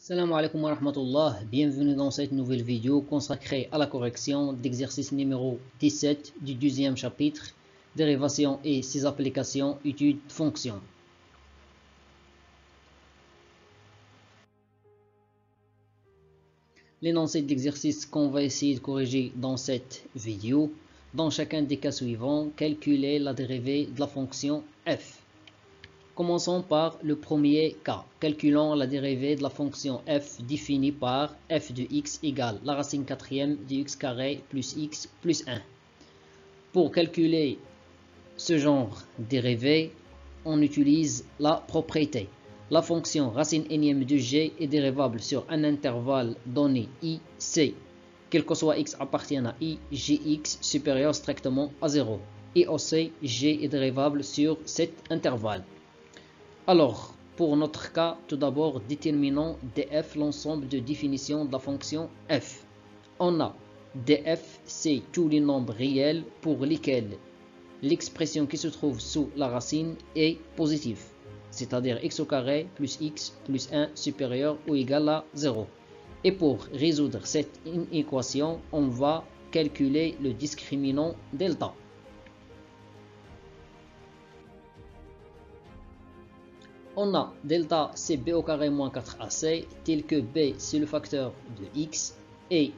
Salam alaikum wa rahmatullah, bienvenue dans cette nouvelle vidéo consacrée à la correction d'exercice numéro 17 du 12e chapitre, dérivation et ses applications, études fonctions. L'énoncé d'exercice qu'on va essayer de corriger dans cette vidéo, dans chacun des cas suivants, calculer la dérivée de la fonction f. Commençons par le premier cas. Calculons la dérivée de la fonction f définie par f de x égale la racine quatrième de x carré plus x plus 1. Pour calculer ce genre de dérivée, on utilise la propriété. La fonction racine énième de g est dérivable sur un intervalle donné i, c. Quel que soit x appartienne à i, gx supérieur strictement à 0. Et aussi, g est dérivable sur cet intervalle. Alors, pour notre cas, tout d'abord, déterminons df l'ensemble de définitions de la fonction f. On a df, c'est tous les nombres réels pour lesquels l'expression qui se trouve sous la racine est positive, c'est-à-dire x au carré plus x plus 1 supérieur ou égal à 0. Et pour résoudre cette équation, on va calculer le discriminant delta. On a delta c'est b au carré moins 4ac, tel que b c'est le facteur de x et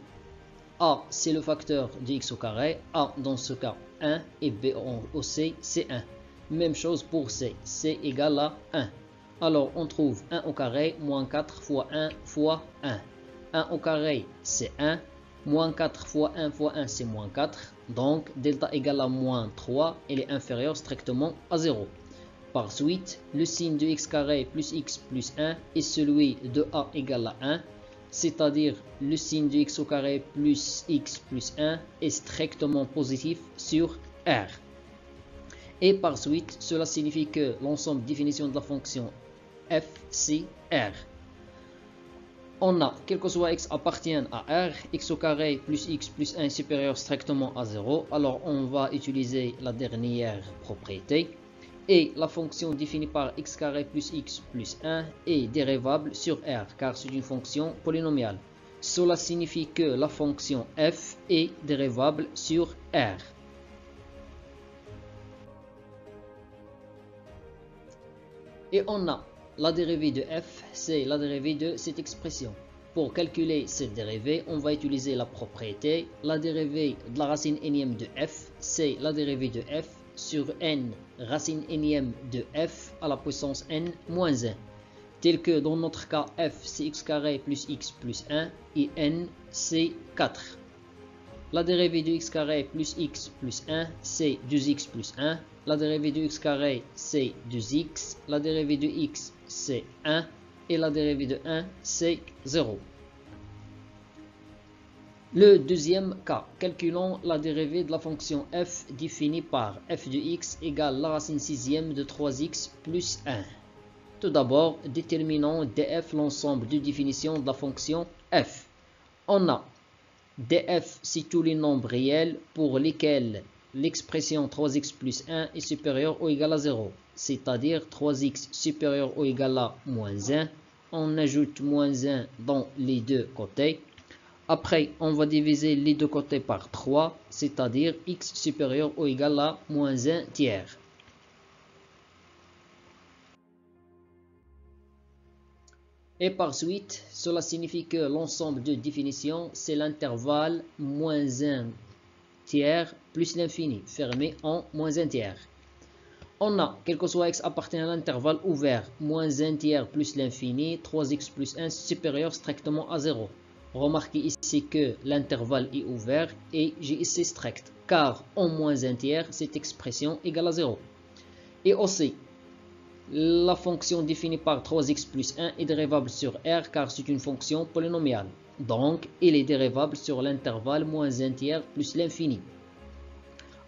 a c'est le facteur de x au carré, a dans ce cas 1 et b au c c'est 1. Même chose pour c, c égale à 1. Alors on trouve 1 au carré moins 4 fois 1 fois 1. 1 au carré c'est 1, moins 4 fois 1 fois 1 c'est moins 4. Donc delta égale à moins 3, elle est inférieure strictement à 0. Par suite, le signe de x carré plus x plus 1 est celui de a égale à 1, c'est-à-dire le signe de x au carré plus x plus 1 est strictement positif sur R. Et par suite, cela signifie que l'ensemble de définition de la fonction f, c'est R. On a, quel que soit x appartienne à R, x au carré plus x plus 1 est supérieur strictement à 0, alors on va utiliser la dernière propriété. Et la fonction définie par x carré plus x plus 1 est dérivable sur R, car c'est une fonction polynomiale. Cela signifie que la fonction f est dérivable sur R. Et on a la dérivée de f, c'est la dérivée de cette expression. Pour calculer cette dérivée, on va utiliser la propriété. La dérivée de la racine énième de f, c'est la dérivée de f sur n racine énième de f à la puissance n moins 1, tel que dans notre cas f c'est x carré plus x plus 1 et n c'est 4. La dérivée de x carré plus x plus 1 c'est 2x plus 1. La dérivée de x carré c'est 2x. La dérivée de x c'est 1 et la dérivée de 1 c'est 0. Le deuxième cas, calculons la dérivée de la fonction f définie par f de x égale la racine sixième de 3x plus 1. Tout d'abord, déterminons df l'ensemble de définitions de la fonction f. On a df c'est tous les nombres réels pour lesquels l'expression 3x plus 1 est supérieure ou égale à 0, c'est-à-dire 3x supérieur ou égal à moins 1. On ajoute moins 1 dans les deux côtés. Après, on va diviser les deux côtés par 3, c'est-à-dire x supérieur ou égal à moins 1 tiers. Et par suite, cela signifie que l'ensemble de définitions, c'est l'intervalle moins 1 tiers plus l'infini, fermé en moins 1 tiers. On a, quel que soit x appartient à l'intervalle ouvert, moins 1 tiers plus l'infini, 3x plus 1 supérieur strictement à 0. Remarquez ici que l'intervalle est ouvert et j'ai ici strict, car en moins 1 tiers, cette expression égale à 0. Et aussi, la fonction définie par 3x plus 1 est dérivable sur R, car c'est une fonction polynomiale. Donc, elle est dérivable sur l'intervalle moins 1 tiers plus l'infini.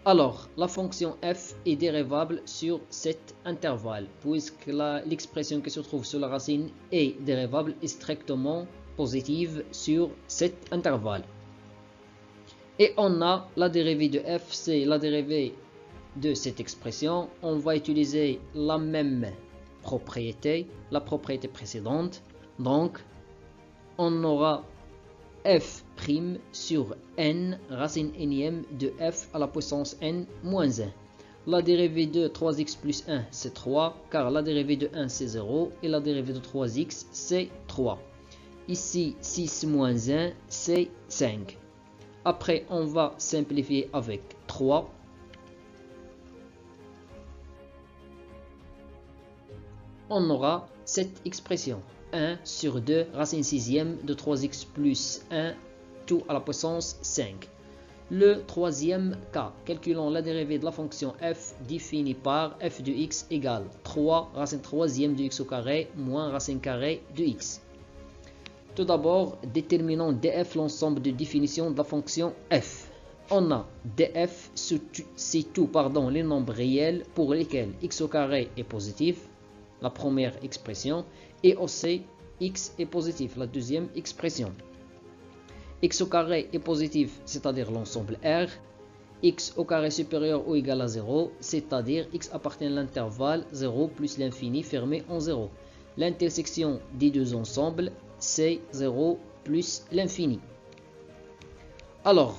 Alors, la fonction f est dérivable sur cet intervalle, puisque l'expression qui se trouve sur la racine est dérivable et strictement positive sur cet intervalle. Et on a la dérivée de f, c'est la dérivée de cette expression. On va utiliser la même propriété, la propriété précédente. Donc, on aura f' sur n racine énième de f à la puissance n moins 1. La dérivée de 3x plus 1 c'est 3 car la dérivée de 1 c'est 0 et la dérivée de 3x c'est 3. Ici 6 moins 1 c'est 5. Après on va simplifier avec 3. On aura cette expression 1 sur 2 racine sixième de 3x plus 1 tout à la puissance 5. Le troisième cas, calculons la dérivée de la fonction f définie par f de x égale 3 racine troisième de x au carré moins racine carrée de x. Tout d'abord, déterminons df l'ensemble de définition de la fonction f. On a df c'est tout les nombres réels pour lesquels x au carré est positif, la première expression, et aussi x est positif, la deuxième expression. X au carré est positif, c'est-à-dire l'ensemble R. X au carré supérieur ou égal à 0, c'est-à-dire x appartient à l'intervalle 0 plus l'infini fermé en 0. L'intersection des deux ensembles, c'est 0 plus l'infini. Alors,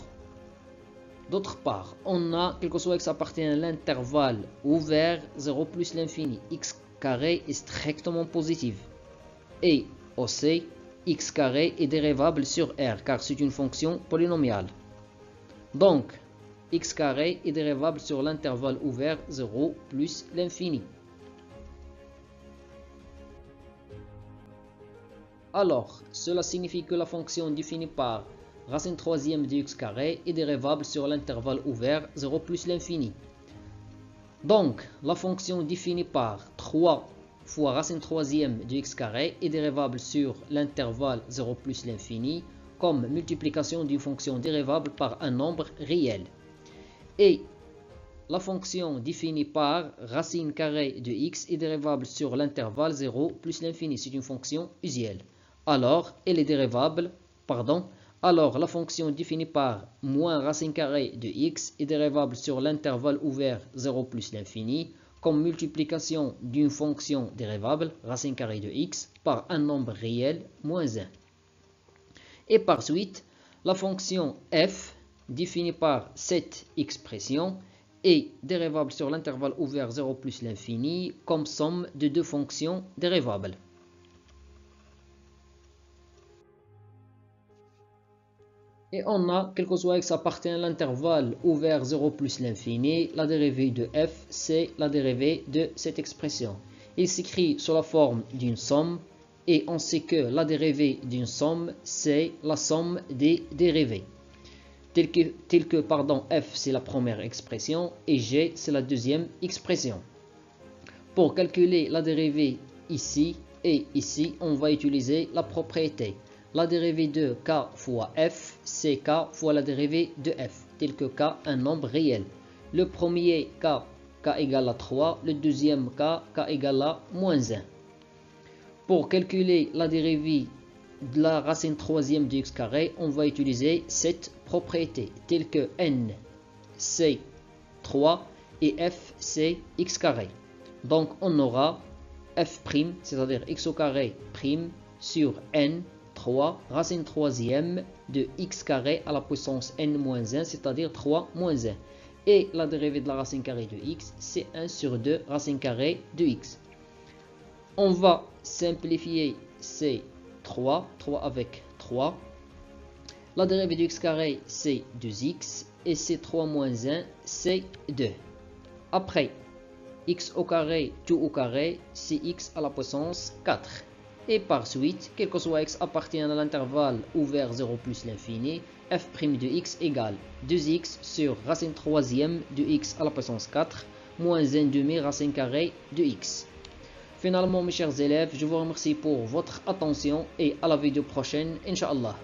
d'autre part, on a, quel que soit x appartient à l'intervalle ouvert 0 plus l'infini, x carré est strictement positif. Et aussi, x carré est dérivable sur R car c'est une fonction polynomiale. Donc, x carré est dérivable sur l'intervalle ouvert 0 plus l'infini. Alors, cela signifie que la fonction définie par racine troisième de x carré est dérivable sur l'intervalle ouvert 0 plus l'infini. Donc, la fonction définie par 3 fois racine troisième de x carré est dérivable sur l'intervalle 0 plus l'infini comme multiplication d'une fonction dérivable par un nombre réel. Et la fonction définie par racine carrée de x est dérivable sur l'intervalle 0 plus l'infini. C'est une fonction usuelle. Alors, elle est dérivable, alors la fonction définie par moins racine carrée de x est dérivable sur l'intervalle ouvert 0 plus l'infini comme multiplication d'une fonction dérivable, racine carrée de x, par un nombre réel, moins 1. Et par suite, la fonction f, définie par cette expression, est dérivable sur l'intervalle ouvert 0 plus l'infini, comme somme de deux fonctions dérivables. Et on a, quel que soit x appartient à l'intervalle ouvert 0 plus l'infini, la dérivée de f, c'est la dérivée de cette expression. Il s'écrit sous la forme d'une somme, et on sait que la dérivée d'une somme, c'est la somme des dérivées. Tel que f, c'est la première expression, et g, c'est la deuxième expression. Pour calculer la dérivée ici et ici, on va utiliser la propriété. La dérivée de k fois f, c'est k fois la dérivée de f, tel que k un nombre réel. Le premier k égale à 3, le deuxième k égale à moins 1. Pour calculer la dérivée de la racine troisième de x carré, on va utiliser cette propriété, telle que n c'est 3 et f c'est x carré. Donc on aura f', c'est-à-dire x au carré prime sur n 3 racine troisième de x carré à la puissance n-1, c'est-à-dire 3 moins 1. Et la dérivée de la racine carrée de x, c'est 1 sur 2 racine carrée de x. On va simplifier ces 3 avec 3. La dérivée de x carré, c'est 2x, et c'est 3 moins 1, c'est 2. Après, x au carré, tout au carré, c'est x à la puissance 4. Et par suite, quel que soit x appartient à l'intervalle ouvert 0 plus l'infini, f' de x égale 2x sur racine troisième de x à la puissance 4 moins 1 demi racine carrée de x. Finalement, mes chers élèves, je vous remercie pour votre attention et à la vidéo prochaine, Inch'Allah.